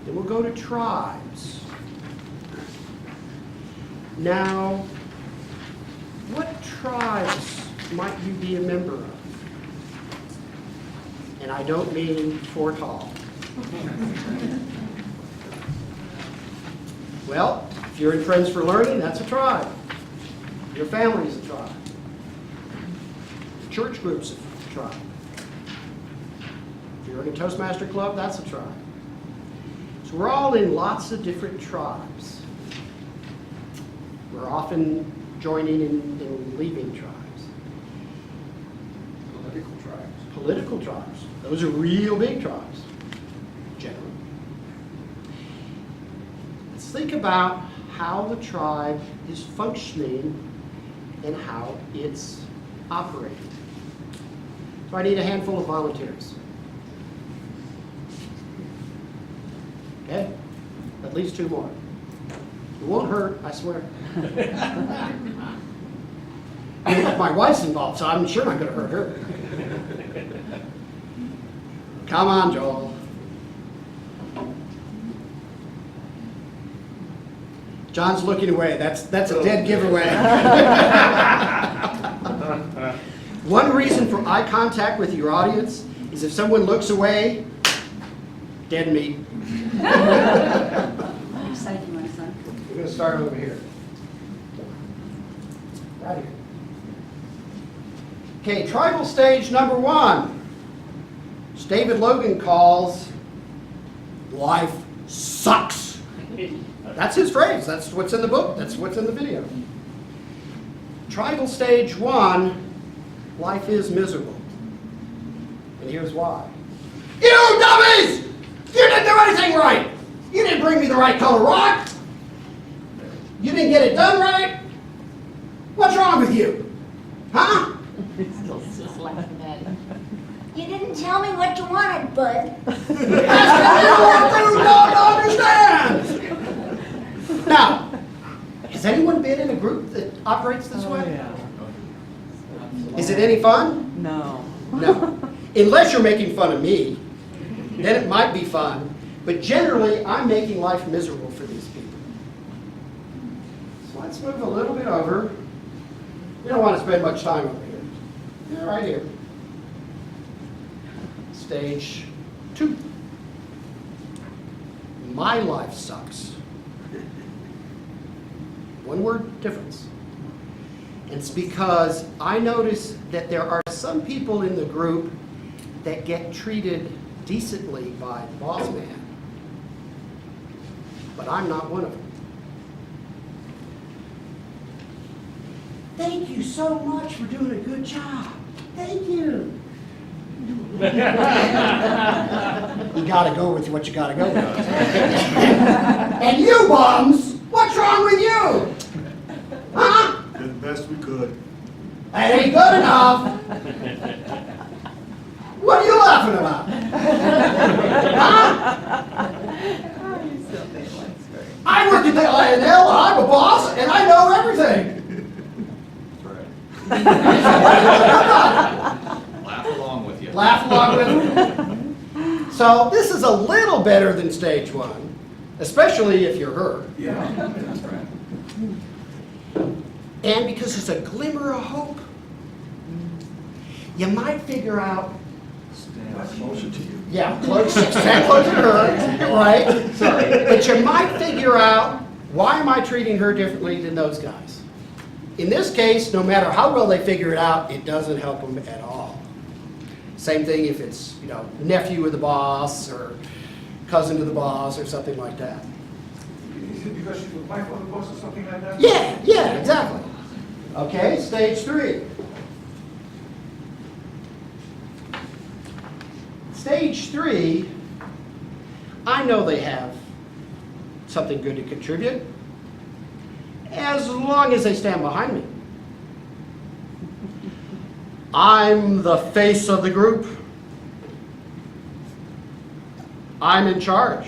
Then we'll go to tribes. Now, what tribes might you be a member of? And I don't mean Fort Hall. Well, if you're in Friends for Learning, that's a tribe. Your family is a tribe. Church groups a tribe. If you're in a Toastmaster club, that's a tribe. So we're all in lots of different tribes. We're often joining and leaving tribes. Political tribes. Political tribes. Those are real big tribes, generally. Let's think about how the tribe is functioning and how it's operating. So I need a handful of volunteers. Okay? At least 2 more. It won't hurt, I swear. My wife's involved, so I'm sure not going to hurt her. Come on, Joel. John's looking away. That's a dead giveaway. One reason for eye contact with your audience is if someone looks away, dead meat. I'm excited, my son. We're going to start over here. Right here. Okay, tribal stage number 1. Which David Logan calls life sucks. That's his phrase. That's what's in the book. That's what's in the video. Tribal stage 1, life is miserable. And here's why. You dummies! You didn't do anything right! You didn't bring me the right color rock! You didn't get it done right! What's wrong with you? Huh? Still just laughing at him. You didn't tell me what you wanted, bud. That's because you don't understand! Now, has anyone been in a group that operates this way? Yeah. Is it any fun? No. No. Unless you're making fun of me, then it might be fun. But generally, I'm making life miserable for these people. So let's move a little bit over. We don't want to spend much time over here. Yeah, right here. Stage 2. My life sucks. One word difference. It's because I notice that there are some people in the group that get treated decently by the boss man, but I'm not one of them. Thank you so much for doing a good job. Thank you. You gotta go with what you gotta go with. And you bums, what's wrong with you? Huh? Did the best we could. That ain't good enough. What are you laughing about? Huh? I work at the INL, I'm a boss, and I know everything. That's right. Laugh along with you. Laugh along with me. So this is a little better than stage 1, especially if you're her. Yeah, that's right. And because there's a glimmer of hope, you might figure out. Stand closer to you. Yeah, stand closer to her, right? Sorry. But you might figure out, why am I treating her differently than those guys? In this case, no matter how well they figure it out, it doesn't help them at all. Same thing if it's, nephew of the boss or cousin to the boss or something like that. Is it because she's with my phone post or something like that? Yeah, exactly. Okay, stage 3. Stage 3, I know they have something good to contribute, as long as they stand behind me. I'm the face of the group. I'm in charge.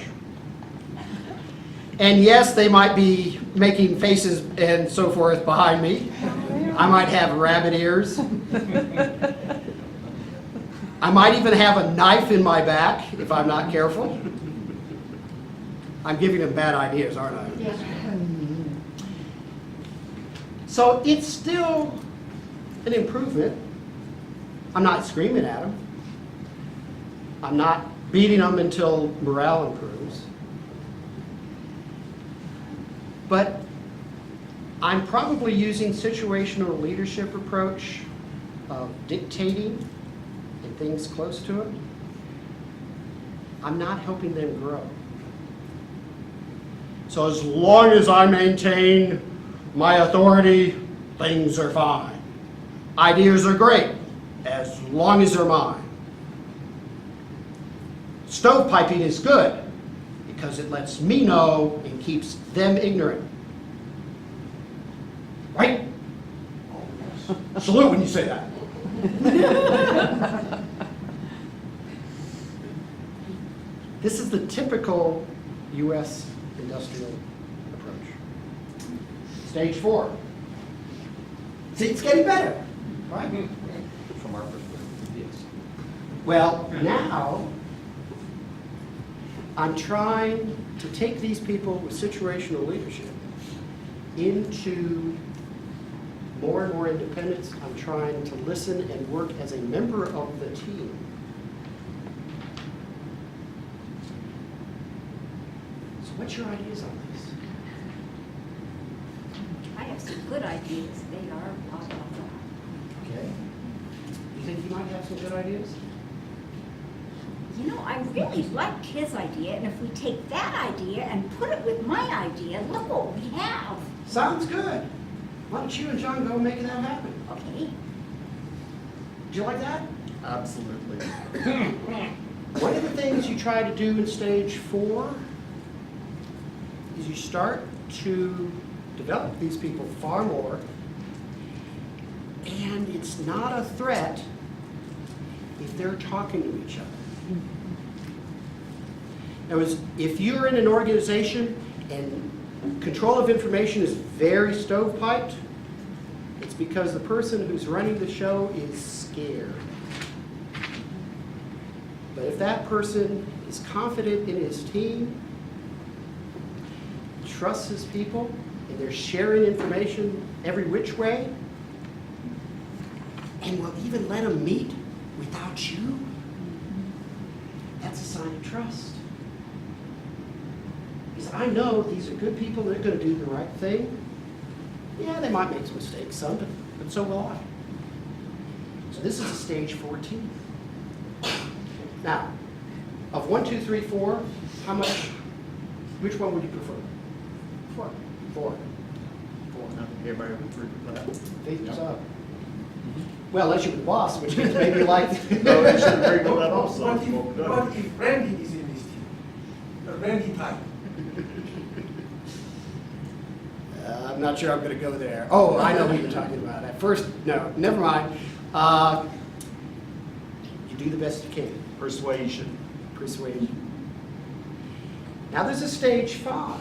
And yes, they might be making faces and so forth behind me. I might have rabbit ears. I might even have a knife in my back if I'm not careful. I'm giving them bad ideas, aren't I? Yes. So it's still an improvement. I'm not screaming at them. I'm not beating them until morale improves. But I'm probably using situational leadership approach of dictating and things close to it. I'm not helping them grow. So as long as I maintain my authority, things are fine. Ideas are great, as long as they're mine. Stovepiping is good, because it lets me know and keeps them ignorant. Right? Salute when you say that. This is the typical U.S. industrial approach. Stage 4. See, it's getting better, right? From our perspective, yes. Well, now I'm trying to take these people with situational leadership into more and more independence. I'm trying to listen and work as a member of the team. So what's your ideas on this? I have some good ideas. They are blah, blah, blah. Okay. You think you might have some good ideas? You know, I really liked his idea, and if we take that idea and put it with my idea, look what we have. Sounds good. Why don't you and John go make that happen? Okay. Do you like that? Absolutely. One of the things you try to do in stage 4 is you start to develop these people far more, and it's not a threat if they're talking to each other. Now, if you're in an organization and control of information is very stovepiped, it's because the person who's running the show is scared. But if that person is confident in his team, trusts his people, and they're sharing information every which way, and will even let them meet without you, that's a sign of trust. Because I know these are good people, they're going to do the right thing. Yeah, they might make some mistakes, some, but so will I. So this is a stage 14. Now, of 1, 2, 3, 4, how much, which one would you prefer? 4. 4. Everybody would agree with that? Faith is up. Well, unless you're the boss, which means maybe like. No, they should agree with that also. What if Randy is in this team? The Randy type. I'm not sure I'm going to go there. Oh, I know what you're talking about. At first, no, never mind. You do the best you can. Persuasion. Persuasion. Now there's a stage 5.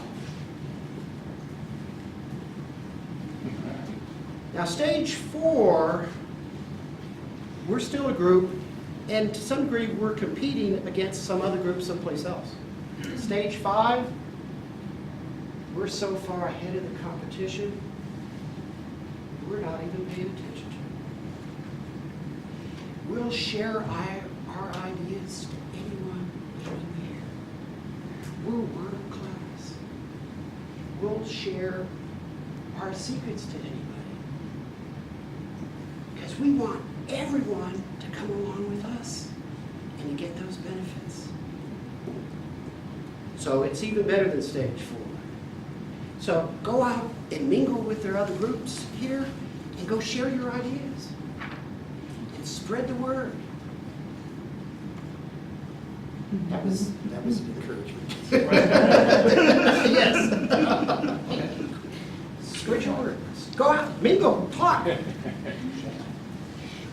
Now stage 4, we're still a group, and to some degree we're competing against some other group someplace else. Stage 5, we're so far ahead of the competition, we're not even paying attention to it. We'll share our ideas to anyone, anywhere. We're world class. We'll share our secrets to anybody. Because we want everyone to come along with us and to get those benefits. So it's even better than stage 4. So go out and mingle with their other groups here and go share your ideas and spread the word. That was an encouragement. Yes. Spread your word. Go out, mingle, talk.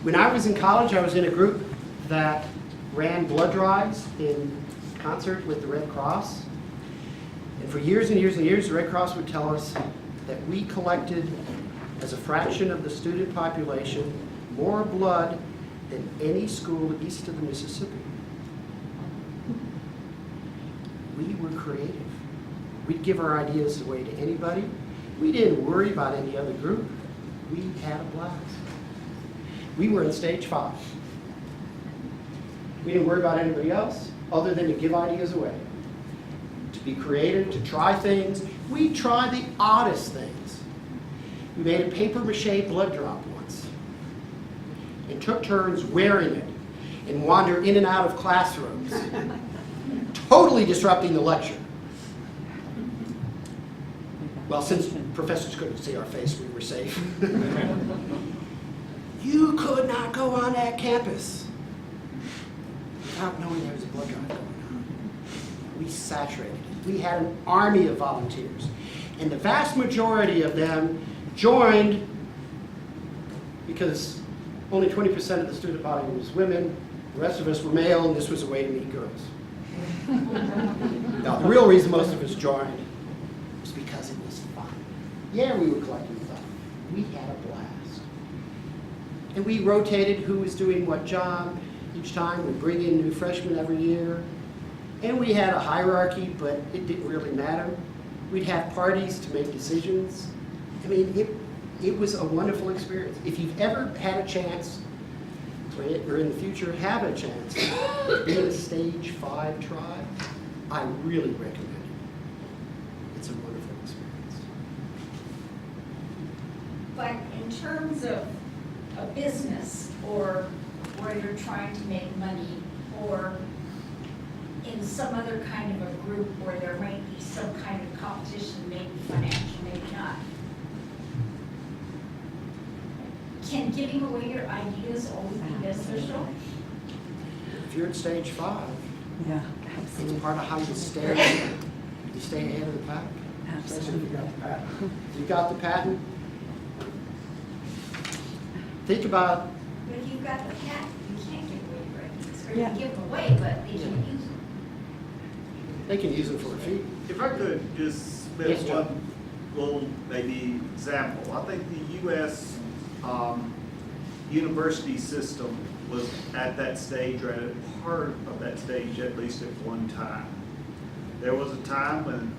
When I was in college, I was in a group that ran blood drives in concert with the Red Cross. And for years and years and years, the Red Cross would tell us that we collected, as a fraction of the student population, more blood than any school east of the Mississippi. We were creative. We'd give our ideas away to anybody. We didn't worry about any other group. We had a blast. We were in stage 5. We didn't worry about anybody else other than to give ideas away, to be creative, to try things. We tried the oddest things. We made a paper mache blood drop once and took turns wearing it and wander in and out of classrooms, totally disrupting the lecture. Well, since professors couldn't see our face, we were safe. You could not go on that campus without knowing there was a blood drive going on. We saturated it. We had an army of volunteers. And the vast majority of them joined because only 20% of the student body was women, the rest of us were male, and this was a way to meet girls. Now, the real reason most of us joined was because it was fun. Yeah, we were collecting stuff. We had a blast. And we rotated who was doing what job each time. We'd bring in new freshmen every year. And we had a hierarchy, but it didn't really matter. We'd have parties to make decisions. I mean, it was a wonderful experience. If you've ever had a chance, or in the future have a chance, to be in a stage 5 tribe, I really recommend it. It's a wonderful experience. But in terms of a business, or where you're trying to make money, or in some other kind of a group where there might be some kind of competition, maybe financial, maybe not, can giving away your ideas always be beneficial? If you're at stage 5, Yeah, it's absolutely. part of how you stay ahead of the pack. Especially if you got the patent. If you got the patent, think about, But if you've got the patent, you can't give away your ideas, or you Yeah. can give them away, but they can use them. they can use it for a fee. If I could just Yes, spit John. one little maybe example. I think the U.S. University system was at that stage, or at a part of that stage at least at one time. There was a time when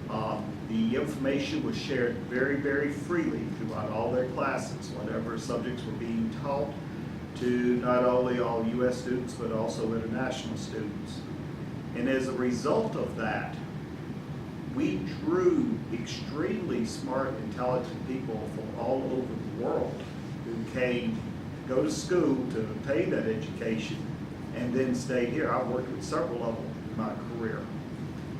the information was shared very, very freely throughout all their classes, whatever subjects were being taught, to not only all U.S. students, but also international students. And as a result of that, we drew extremely smart, intelligent people from all over the world who came to go to school to obtain that education and then stay here. I've worked with several of them in my career.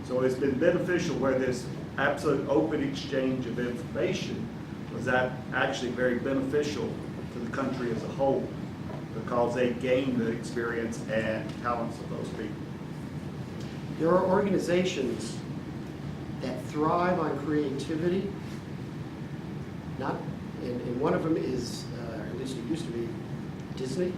So it's been beneficial where this absolute open exchange of information was that actually very beneficial to the country as a whole, because they gained the experience and talents of those people. There are organizations that thrive on creativity. And one of them is, or at least it used to be, Disney.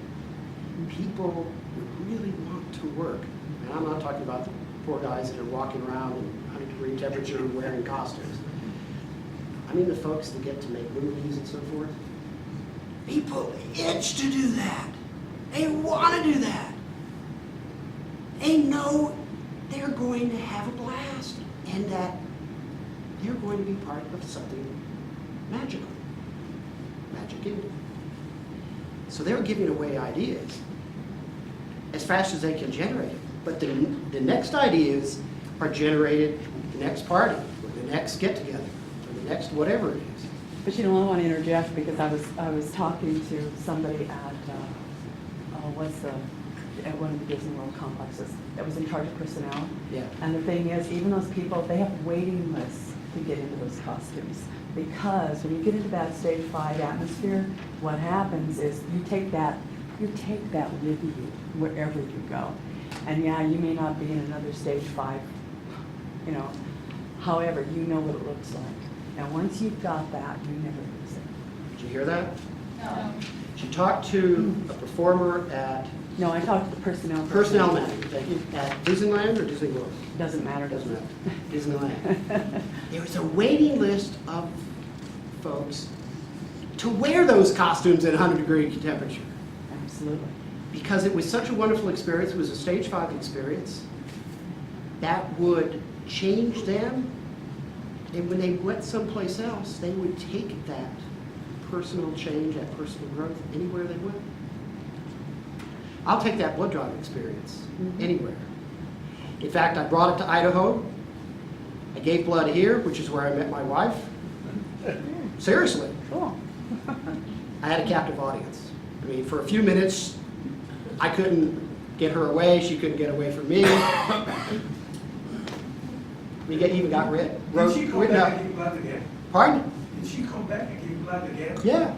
People would really want to work. And I'm not talking about the poor guys that are walking around in 100-degree temperature wearing costumes. I mean the folks that get to make movies and so forth. People itch to do that. They want to do that. They know they're going to have a blast and that they're going to be part of something magical. Magic Kingdom. So they're giving away ideas as fast as they can generate it. But the next ideas are generated at the next party, or the next get-together, or the next whatever it is. But you know, I want to interject because I was talking to somebody at at one of the Disney World complexes that was in charge of personnel. Yeah. And the thing is, even those people, they have waiting lists to get into those costumes. Because when you get into that stage 5 atmosphere, what happens is you take that with you wherever you go. And yeah, you may not be in another stage 5, you know, however, you know what it looks like. And once you've got that, you never lose it. Did you hear that? No. She talked to a performer at No, I talked to the personnel. Personnel Manager, thank you, at Disneyland or Disney World? Doesn't matter, Doesn't does it? matter. Disneyland. There was a waiting list of folks to wear those costumes at 100-degree temperature. Absolutely. Because it was such a wonderful experience. It was a stage 5 experience that would change them And when they went someplace else, they would take that personal change, that personal growth, anywhere they went. I'll take that blood drive experience anywhere. In fact, I brought it to Idaho. I gave blood here, which is where I met my wife. Seriously. Cool. I had a captive audience. I mean, for a few minutes, I couldn't get her away. She couldn't get away from me. We even got Did she come written back up. and give blood again? Pardon? Did she come back and give blood again? Yeah.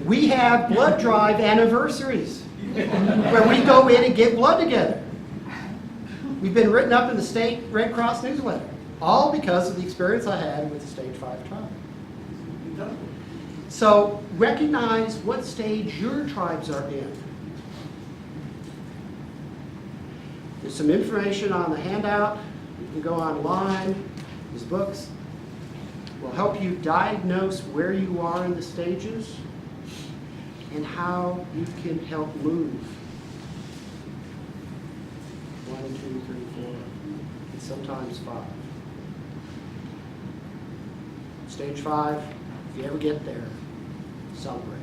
We have blood drive anniversaries where we go in and give blood together. We've been written up in the state Red Cross newsletter, all because of the experience I had with the stage 5 tribe. So recognize what stage your tribes are in. There's some information on the handout. You can go online. These books will help you diagnose where you are in the stages and how you can help move. 1, 2, 3, 4, and sometimes 5. Stage 5, if you ever get there, celebrate.